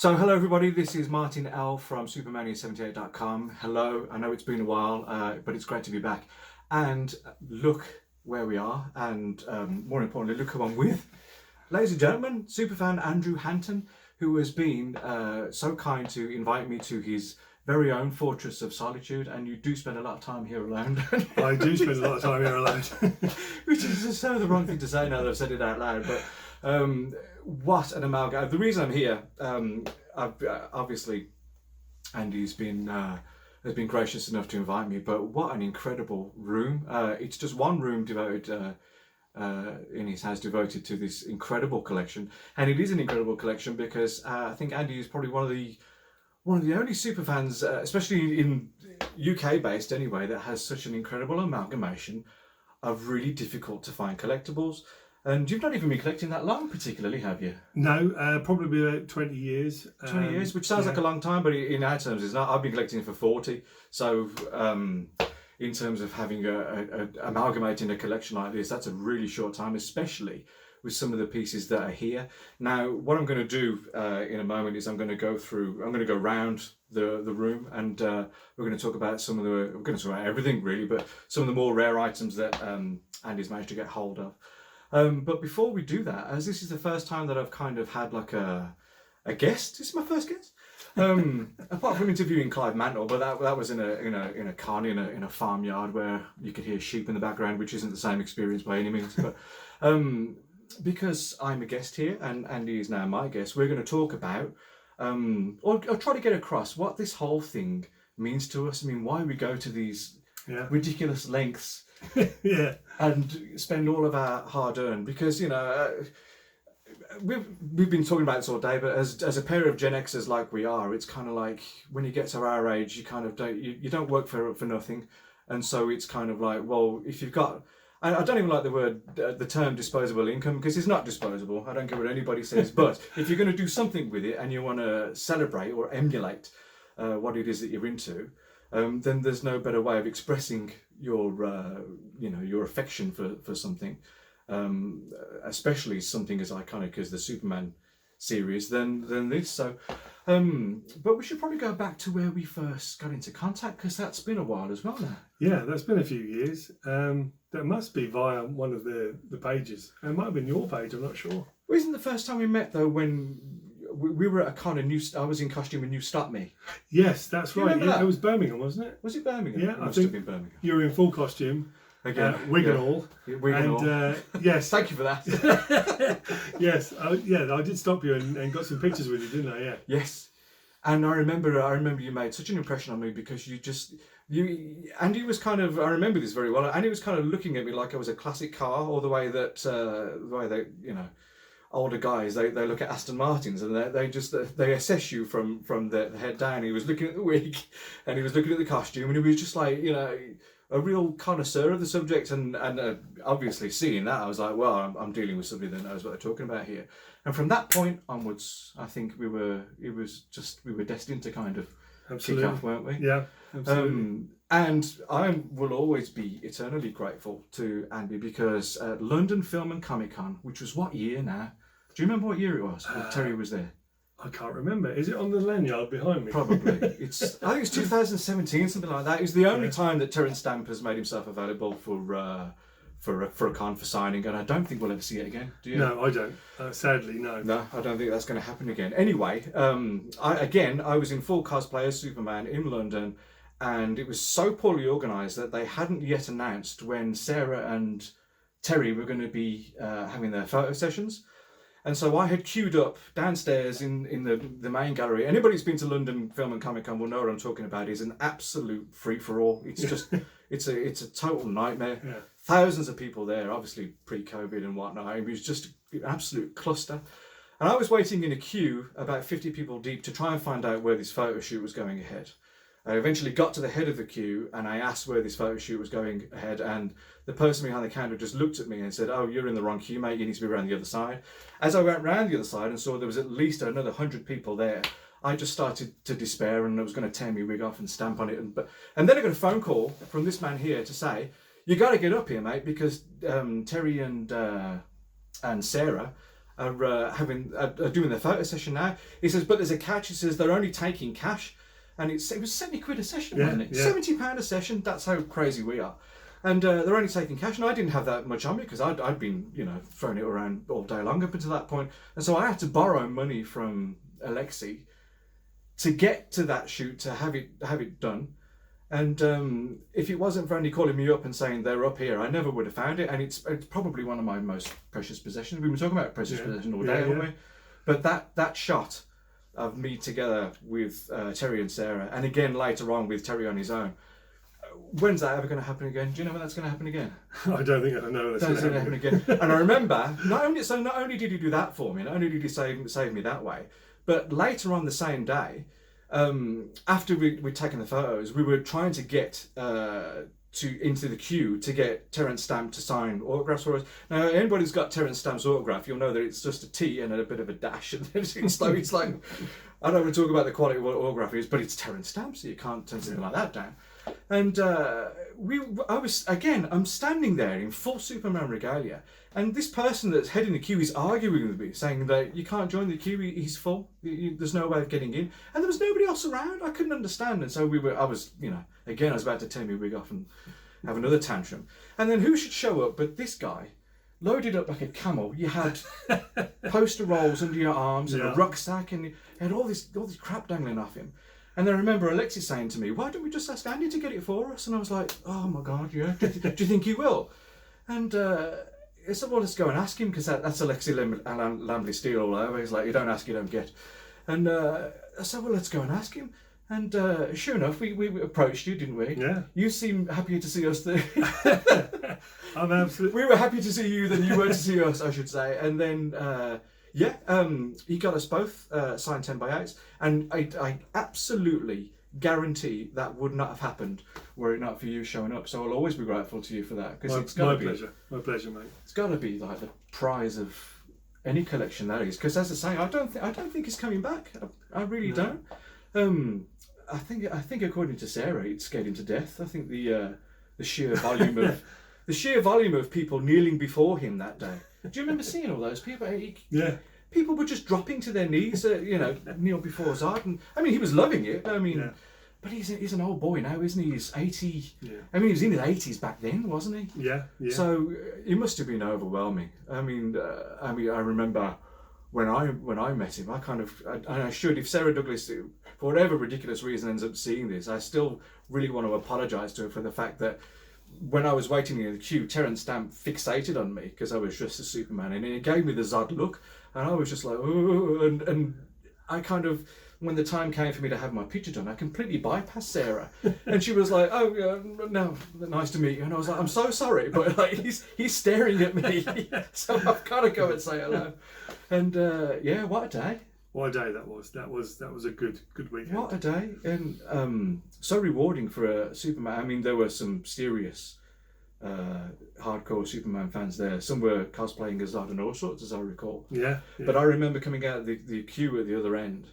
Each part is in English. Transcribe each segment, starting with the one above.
So hello everybody, this is Martin L from Supermania78.com. Hello, I know it's been a while, but it's great to be back. And look where we are, and more importantly, look who I'm with. Ladies and gentlemen, Superfan Andrew Hanton, who has been so kind to invite me to his very own fortress of solitude, and you do spend a lot of time here alone. I do spend a lot of time here alone. Which is just so the wrong thing to say now that I've said it out loud, but what an amalgam. The reason I'm here, obviously Andy's been has been gracious enough to invite me, but what an incredible room. It's just one room devoted in his house devoted to this incredible collection, and it is an incredible collection because I think Andy is probably one of the only superfans, especially in UK based anyway, that has such an incredible amalgamation of really difficult to find collectibles. And you've not even been collecting that long, particularly, have you? No, probably about 20 years. 20 years, which sounds like a long time, but in our terms, it's not. I've been collecting for 40. So, in terms of having amalgamating a collection like this, that's a really short time, especially with some of the pieces that are here. Now, what I'm going to do in a moment is I'm going to go round the room, and we're going to talk about we're going to talk about everything really, but some of the more rare items that Andy's managed to get hold of. But before we do that, as this is the first time that I've kind of had like a guest, this is my first guest. Apart from interviewing Clive Mantle, but that was in a con in a farmyard where you could hear sheep in the background, which isn't the same experience by any means. But because I'm a guest here and Andy is now my guest, we're going to talk about or try to get across what this whole thing means to us. I mean, why we go to these ridiculous lengths. Yeah, and spend all of our hard-earned, because we've been talking about this all day, but as a pair of Gen Xers like we are, it's kind of like when you get to our age, you kind of don't work for nothing, and so it's kind of like, well, if you've got, I don't even like the term disposable income, because it's not disposable. I don't care what anybody says, but if you're going to do something with it and you want to celebrate or emulate what it is that you're into, then there's no better way of expressing your affection for something, especially something as iconic as the Superman series, than this. So, but we should probably go back to where we first got into contact, because that's been a while as well now. Yeah, that's been a few years. That must be via one of the pages. It might have been your page, I'm not sure. Well, isn't the first time we met though when we were at a con and I was in costume and you stopped me? Yes, that's right. Yeah, that? it was Birmingham, wasn't it? Was it Birmingham? Yeah, it I must think have been Birmingham. You were in full costume. Again, wig and all. Wig and all. Yes. Thank you for that. Yes, I did stop you and got some pictures with you, didn't I? Yeah. Yes. And I remember you made such an impression on me because Andy was kind of, I remember this very well, Andy was kind of looking at me like I was a classic car, or the way they, older guys, they look at Aston Martins and they assess you from the head down. He was looking at the wig and he was looking at the costume, and he was just like, a real connoisseur of the subject, and obviously seeing that, I was like, well, I'm dealing with somebody that knows what they're talking about here. And from that point onwards, I think we were destined to kind of kick off, weren't we? Yeah, absolutely. And I will always be eternally grateful to Andy, because London Film and ComicCon, which was what year now? Do you remember what year it was when Terry was there? I can't remember. Is it on the lanyard behind me? Probably. I think it's 2017, something like that. It was the only time that Terence Stamp has made himself available for a con for signing, and I don't think we'll ever see it again. Do you? No, I don't. Sadly, no. No, I don't think that's going to happen again. Anyway, I was in full cosplay as Superman in London, and it was so poorly organised that they hadn't yet announced when Sarah and Terry were going to be having their photo sessions. And so I had queued up downstairs in the main gallery. Anybody who's been to London Film and Comic-Con will know what I'm talking about. It's an absolute free-for-all. It's just, it's a total nightmare. Yeah. Thousands of people there, obviously pre-COVID and whatnot. It was just an absolute cluster. And I was waiting in a queue, about 50 people deep, to try and find out where this photo shoot was going ahead. I eventually got to the head of the queue and I asked where this photo shoot was going ahead, and the person behind the counter just looked at me and said, "Oh, you're in the wrong queue, mate, you need to be around the other side." As I went round the other side and saw there was at least another 100 people there, I just started to despair, and I was going to tear my wig off and stamp on it. And then I got a phone call from this man here to say, "You got to get up here, mate, because Terry and Sarah are doing their photo session now. He says, but there's a catch. He says they're only taking cash, and it was £70 a session, wasn't it? Yeah. £70 a session. That's how crazy we are. And they're only taking cash, and I didn't have that much on me because I'd been, throwing it around all day long up until that point, and so I had to borrow money from Alexi to get to that shoot, to have it done. And if it wasn't for Andy calling me up and saying they're up here, I never would have found it. And it's probably one of my most precious possessions. We've been talking about precious possessions all day, haven't we? But that shot of me together with Terry and Sarah, and again later on with Terry on his own. When's that ever going to happen again? Do you know when that's going to happen again? I don't think I know that's going to happen again. And I remember, not only did he do that for me, not only did he save me that way, but later on the same day, after we'd taken the photos, we were trying to get into the queue to get Terence Stamp to sign autographs for us. Now, anybody who's got Terence Stamp's autograph, you'll know that it's just a T and a bit of a dash, and it's like I don't want to talk about the quality of what autograph is, but it's Terence Stamp, so you can't turn something like that down. And I'm standing there in full Superman regalia, and this person that's heading the queue is arguing with me, saying that you can't join the queue, he's full, there's no way of getting in, and there was nobody else around. I couldn't understand, and so I was about to tear my wig off and have another tantrum. And then who should show up but this guy, loaded up like a camel. You had poster rolls under your arms and a rucksack, and you had all this crap dangling off him. And then I remember Alexis saying to me, why don't we just ask Andy to get it for us? And I was like, oh my God, yeah. Do you think he will? And I said, well, let's go and ask him, because that's Alexis Lambley Steele all over. He's like, you don't ask, you don't get. And I said, well, let's go and ask him. And sure enough, we approached you, didn't we? Yeah. You seem happier to see us I'm absolutely. We were happy to see you than you were to see us, I should say. And then, he got us both signed 10x8s, and I absolutely guarantee that would not have happened were it not for you showing up. So I'll always be grateful to you for that, because it's got to be my pleasure, mate. It's got to be like the prize of any collection, that is. Because as I say, I don't think it's coming back. I really don't. I think according to Sarah, it's scared him to death. I think the sheer volume of people kneeling before him that day. Do you remember seeing all those people? Yeah. People were just dropping to their knees, kneel before Zod. And I mean, he was loving it. But he's an old boy now, isn't he? He's 80. Yeah. I mean, he was in his 80s back then, wasn't he? Yeah. So it must have been overwhelming. I I remember when I met him, I should, if Sarah Douglas, for whatever ridiculous reason, ends up seeing this, I still really want to apologise to her for the fact that when I was waiting in the queue, Terence Stamp fixated on me because I was dressed as Superman, and he gave me the Zod look, and I was just like, ooh, and I kind of, when the time came for me to have my picture done, I completely bypassed Sarah, and she was like, "Oh, no, nice to meet you," and I was like, "I'm so sorry, but like he's staring at me, so I've got to go and say hello." And what a day! What a day that was! That was a good weekend. What a day, and so rewarding for a Superman. I mean, there were some serious hardcore Superman fans there. Some were cosplaying as Zod and all sorts, as I recall. Yeah. But I remember coming out of the queue at the other end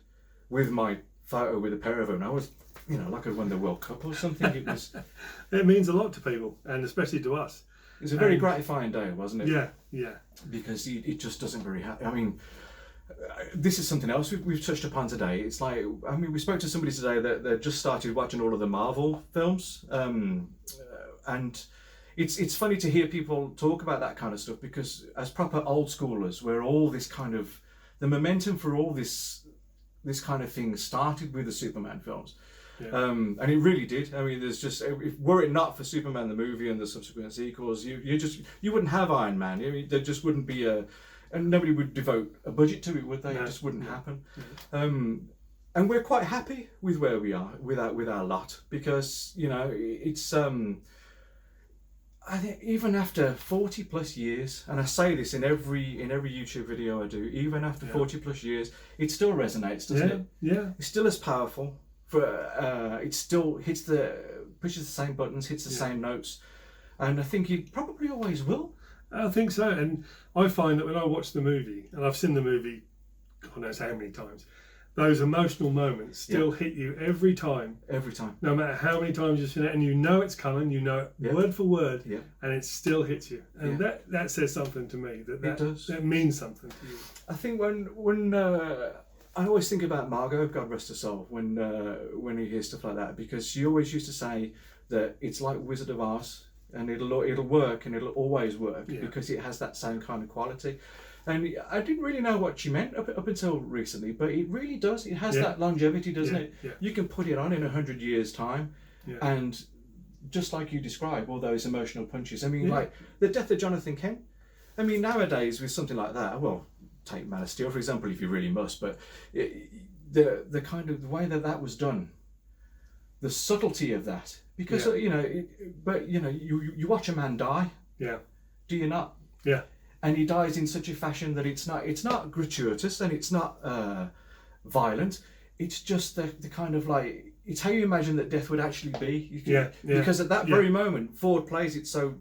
with my photo with a pair of them. I was, like I won the World Cup or something. It was. It means a lot to people, and especially to us. It was a very gratifying day, wasn't it? Yeah. Because it just doesn't very happen. I mean, this is something else we've touched upon today. It's like, we spoke to somebody today that just started watching all of the Marvel films, and it's funny to hear people talk about that kind of stuff, because as proper old schoolers, where all this kind of, the momentum for all this kind of thing started with the Superman films. Yeah. And it really did. I mean, there's just, were it not for Superman the movie and the subsequent sequels, you wouldn't have Iron Man. I mean, there just wouldn't be and nobody would devote a budget to it, would they? No. It just wouldn't happen. Mm-hmm. And we're quite happy with where we are with our lot, because it's I think even after 40 plus years, and I say this in every YouTube video I do, even after 40 plus years, it still resonates, doesn't it? Yeah. It's still as powerful. It still pushes the same buttons, hits the same notes, and I think it probably always will. I think so, and I find that when I watch the movie, and I've seen the movie, God knows how many times, those emotional moments still hit you every time. Every time. No matter how many times you've seen it, and you know it's coming, you know it word for word, and it still hits you. And that says something to me. It does. That means something to you. I think when I always think about Margot, God rest her soul, when you hear stuff like that, because she always used to say that it's like Wizard of Oz, and it'll work, and it'll always work because it has that same kind of quality. And I didn't really know what she meant up until recently, but it really does. It has that longevity, doesn't it? Yeah. You can put it on in 100 years' time, and just like you describe, all those emotional punches. I mean, like the death of Jonathan Kent. I mean, nowadays with something like that, well, take Man of Steel for example, if you really must, but the kind of the way that was done, the subtlety of that, because you watch a man die. Yeah. Do you not? Yeah. And he dies in such a fashion that it's not gratuitous and it's not violent. It's just the kind of like, it's how you imagine that death would actually be. Because at that very moment, Ford plays it so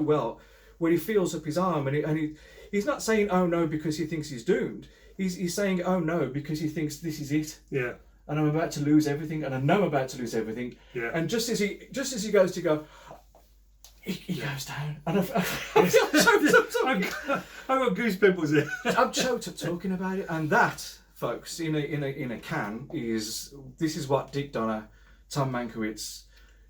well, where he feels up his arm and he's not saying oh no because he thinks he's doomed. He's saying oh no because he thinks this is it. Yeah. And I'm about to lose everything, and I know I'm about to lose everything. Yeah. And just as he goes to go, he goes down, and I've got goosebumps here. I'm choked up talking about it, and that, folks, in a can this is what Dick Donner, Tom Mankiewicz,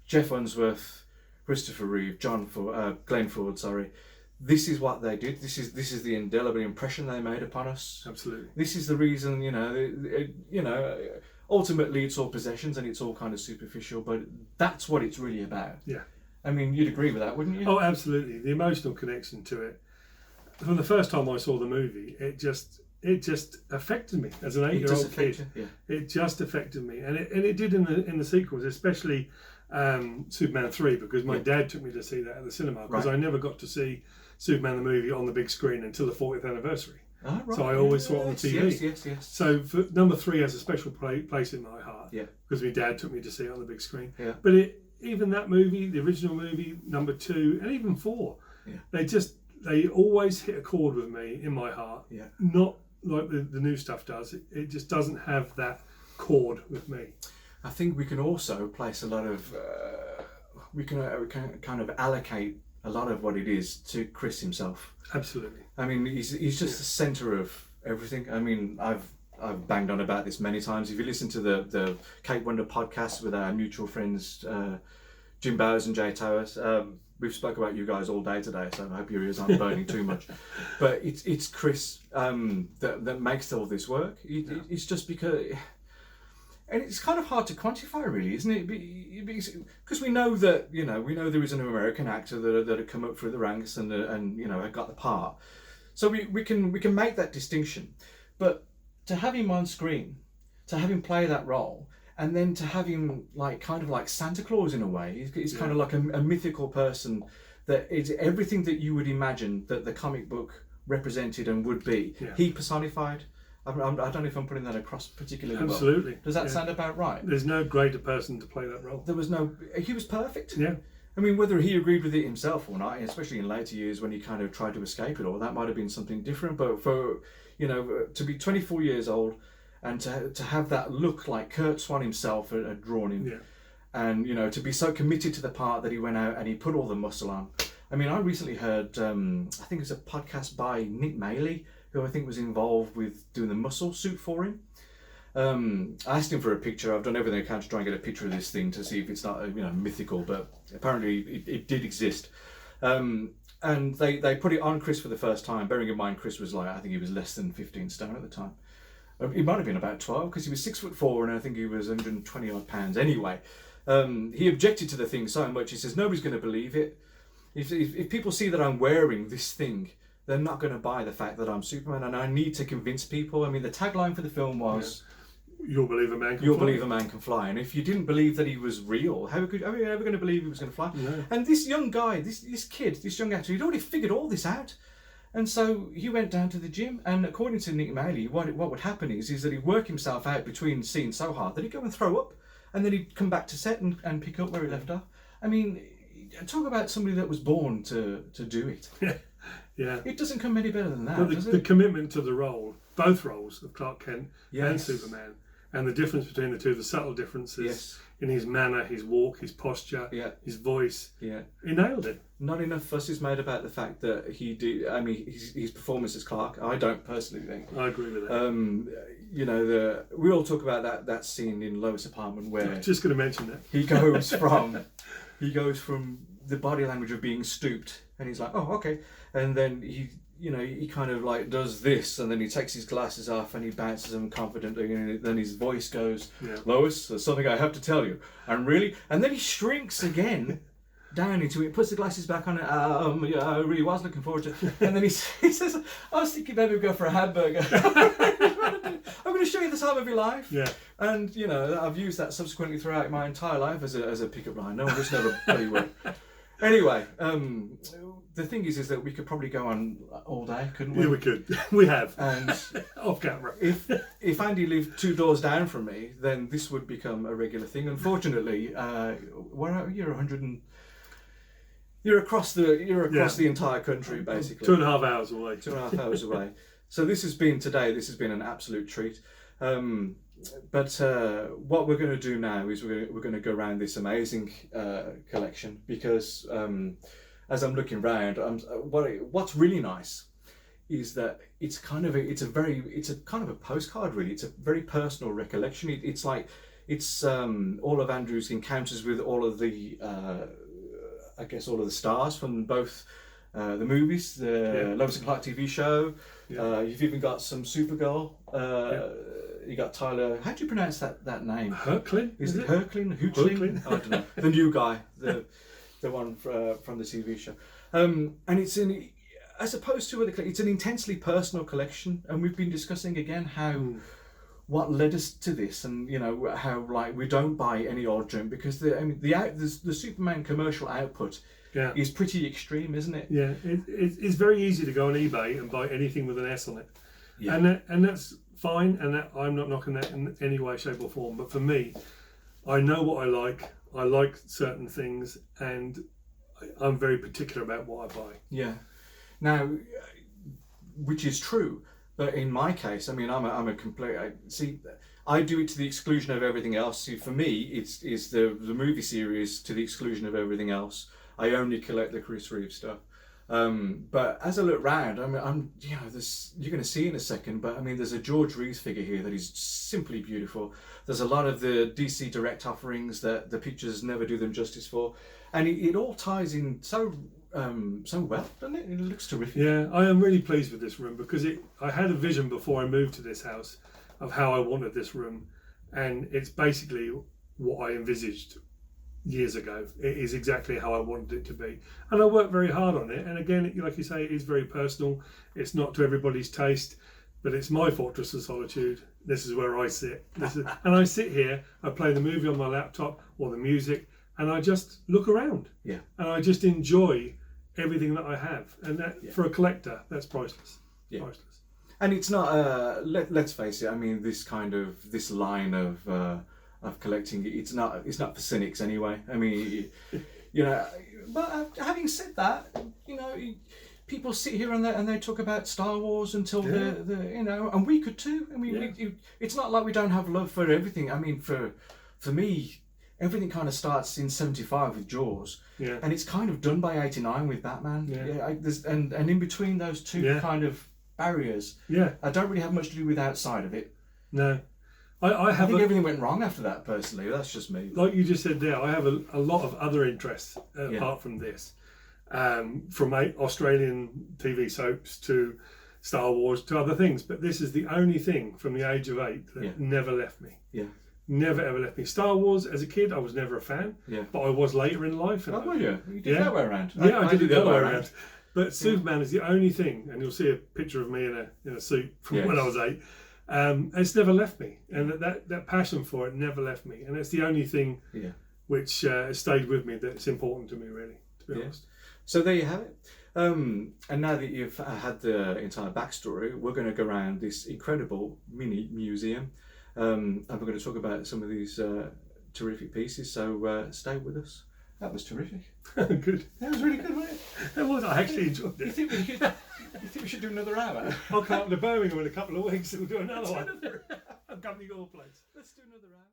Jeff Unsworth, Christopher Reeve, Glenn Ford, sorry. This is what they did. This is the indelible impression they made upon us. Absolutely. This is the reason, ultimately it's all possessions and it's all kind of superficial, but that's what it's really about. Yeah. I mean, you'd agree with that, wouldn't you? Oh, absolutely. The emotional connection to it. From the first time I saw the movie, it just affected me as an 8-year-old kid. It just affected me, and it did in the sequels, especially Superman 3, because my dad took me to see that at the cinema, because I never got to see Superman the movie on the big screen until the 40th anniversary. Oh, right. So I always saw it on the TV. Yes. So number 3 has a special place in my heart, because my dad took me to see it on the big screen. Yeah. But even that movie, the original movie, number 2, and even 4, they always hit a chord with me in my heart. Yeah. Not like the new stuff does. It just doesn't have that chord with me. I think we can also place a lot of we can kind of allocate a lot of what it is to Chris himself. Absolutely. I mean, he's just the centre of everything. I mean, I've banged on about this many times. If you listen to the Cape Wonder podcast with our mutual friends Jim Bowers and Jay Towers, we've spoke about you guys all day today, so I hope your ears aren't burning too much. But it's Chris that makes all this work. It's just because. And it's kind of hard to quantify, really, isn't it? Because we know that there is an American actor that had come up through the ranks and had got the part, so we can make that distinction. But to have him on screen, to have him play that role, and then to have him kind of like Santa Claus in a way, he's kind of like a mythical person that is everything that you would imagine that the comic book represented and would be. Yeah. He personified. I don't know if I'm putting that across particularly well. Absolutely. Does that sound about right? There's no greater person to play that role. He was perfect. Yeah. I mean, whether he agreed with it himself or not, especially in later years when he kind of tried to escape it all, that might have been something different. But for, to be 24 years old and to have that look like Kurt Swan himself had drawn him, and, to be so committed to the part that he went out and he put all the muscle on. I mean, I recently heard, I think it's a podcast by Nick Maley, who I think was involved with doing the muscle suit for him. I asked him for a picture. I've done everything I can to try and get a picture of this thing to see if it's not mythical, but apparently it did exist. And they put it on Chris for the first time, bearing in mind Chris was I think he was less than 15 stone at the time. He might have been about 12 because he was 6'4" and I think he was 120 odd pounds anyway. He objected to the thing so much, he says, nobody's going to believe it. If people see that I'm wearing this thing, they're not going to buy the fact that I'm Superman, and I need to convince people. I mean, the tagline for the film was, "You'll believe a man can fly." You'll believe a man can fly. And if you didn't believe that he was real, how are you ever going to believe he was going to fly? No. And this young guy, this kid, this young actor, he'd already figured all this out. And so he went down to the gym, and according to Nick Maley, what would happen is that he'd work himself out between scenes so hard that he'd go and throw up, and then he'd come back to set and pick up where he left off. I mean, talk about somebody that was born to do it. Yeah. It doesn't come any better than that, But does it? the commitment to the role, both roles of Clark Kent and Yes. Superman, and the difference between the two, the subtle differences Yes. in his manner, his walk, his posture, Yeah. his voice. Yeah. He nailed it. Not enough fuss is made about the fact that his performance as Clark, I don't personally think. I agree with that. You know, we all talk about that scene in Lois' apartment I where was just going to mention that. he goes from the body language of being stooped, and he's like, oh, okay, and then he kind of like does this, and then he takes his glasses off and he bounces them confidently, and then his voice goes, Lois, there's something I have to tell you, and then he shrinks again down into it, puts the glasses back on, yeah, I really was looking forward to it, and then he says, I was thinking maybe we'd go for a hamburger. I'm going to show you the time of your life. Yeah. And I've used that subsequently throughout my entire life as a pickup line. No one just never bloody worked. Anyway, the thing is that we could probably go on all day, couldn't we? Yeah, we could. We have. And off camera. If Andy lived 2 doors down from me, then this would become a regular thing. Unfortunately, you're 100 and you're across the entire country, basically. 2.5 hours away. 2.5 hours away. So this has been an absolute treat. But what we're going to do now is we're going to go around this amazing collection, because as I'm looking around, what's really nice is that it's a kind of a postcard, really. It's a very personal recollection. It's all of Andrew's encounters with all of the all of the stars from both the movies, the Lois and Clark TV show. You've even got some Supergirl. You got Tyler. How do you pronounce that name? Herklin? Is it Herklin? Hoochling? I don't know. The new guy, the one from the TV show. And it's as opposed to it's an intensely personal collection, and we've been discussing again what led us to this, and how we don't buy any old junk, because the Superman commercial output is pretty extreme, isn't it? Yeah, it's very easy to go on eBay and buy anything with an S on it, and that's fine, and that I'm not knocking that in any way, shape or form. But for me, I know what I like. I like certain things, and I'm very particular about what I buy. Yeah. Now, which is true. But in my case, I'm a complete. I do it to the exclusion of everything else. See, for me, it's the movie series to the exclusion of everything else. I only collect the Chris Reeve stuff. But as I look round, there's, you're going to see in a second. But there's a George Reeves figure here that is simply beautiful. There's a lot of the DC Direct offerings that the pictures never do them justice for, and it all ties in so well, doesn't it? It looks terrific. Yeah, I am really pleased with this room, because I had a vision before I moved to this house of how I wanted this room, and it's basically what I envisaged years ago. It is exactly how I wanted it to be, and I worked very hard on it. And again, like you say, it is very personal. It's not to everybody's taste, but it's my fortress of solitude. This is where I sit. And I sit here, I play the movie on my laptop or the music, and I just look around. Yeah. And I just enjoy everything that I have, and that for a collector, that's priceless. Yeah. Priceless. And it's not. Let's face it. This line of collecting, it's not for cynics anyway. But having said that, people sit here and they talk about Star Wars until and we could too. It's not like we don't have love for everything. For me, everything kind of starts in '75 with Jaws, and it's kind of done by '89 with Batman. And in between those two kind of barriers, I don't really have much to do with outside of it. No, I think everything went wrong after that. Personally, that's just me. Like you just said there, I have a lot of other interests apart from this, from Australian TV soaps to Star Wars to other things. But this is the only thing from the age of 8 that never left me. Yeah. Never ever left me. Star Wars, as a kid, I was never a fan. Yeah. But I was later in life. And were you? You did that way around. Yeah, I did it the other way around. But Superman is the only thing, and you'll see a picture of me in a suit from when I was 8. It's never left me, and that passion for it never left me, and it's the only thing which has stayed with me that's important to me, really, to be honest. So there you have it. And now that you've had the entire backstory, we're going to go around this incredible mini museum, and we're going to talk about some of these terrific pieces. So stay with us, That was terrific. Good. That was really good, wasn't it? It was. I actually enjoyed You it. think we should do another hour? I'll come up to Birmingham in a couple of weeks and we'll do another one. I'll come to your place. Let's do another hour.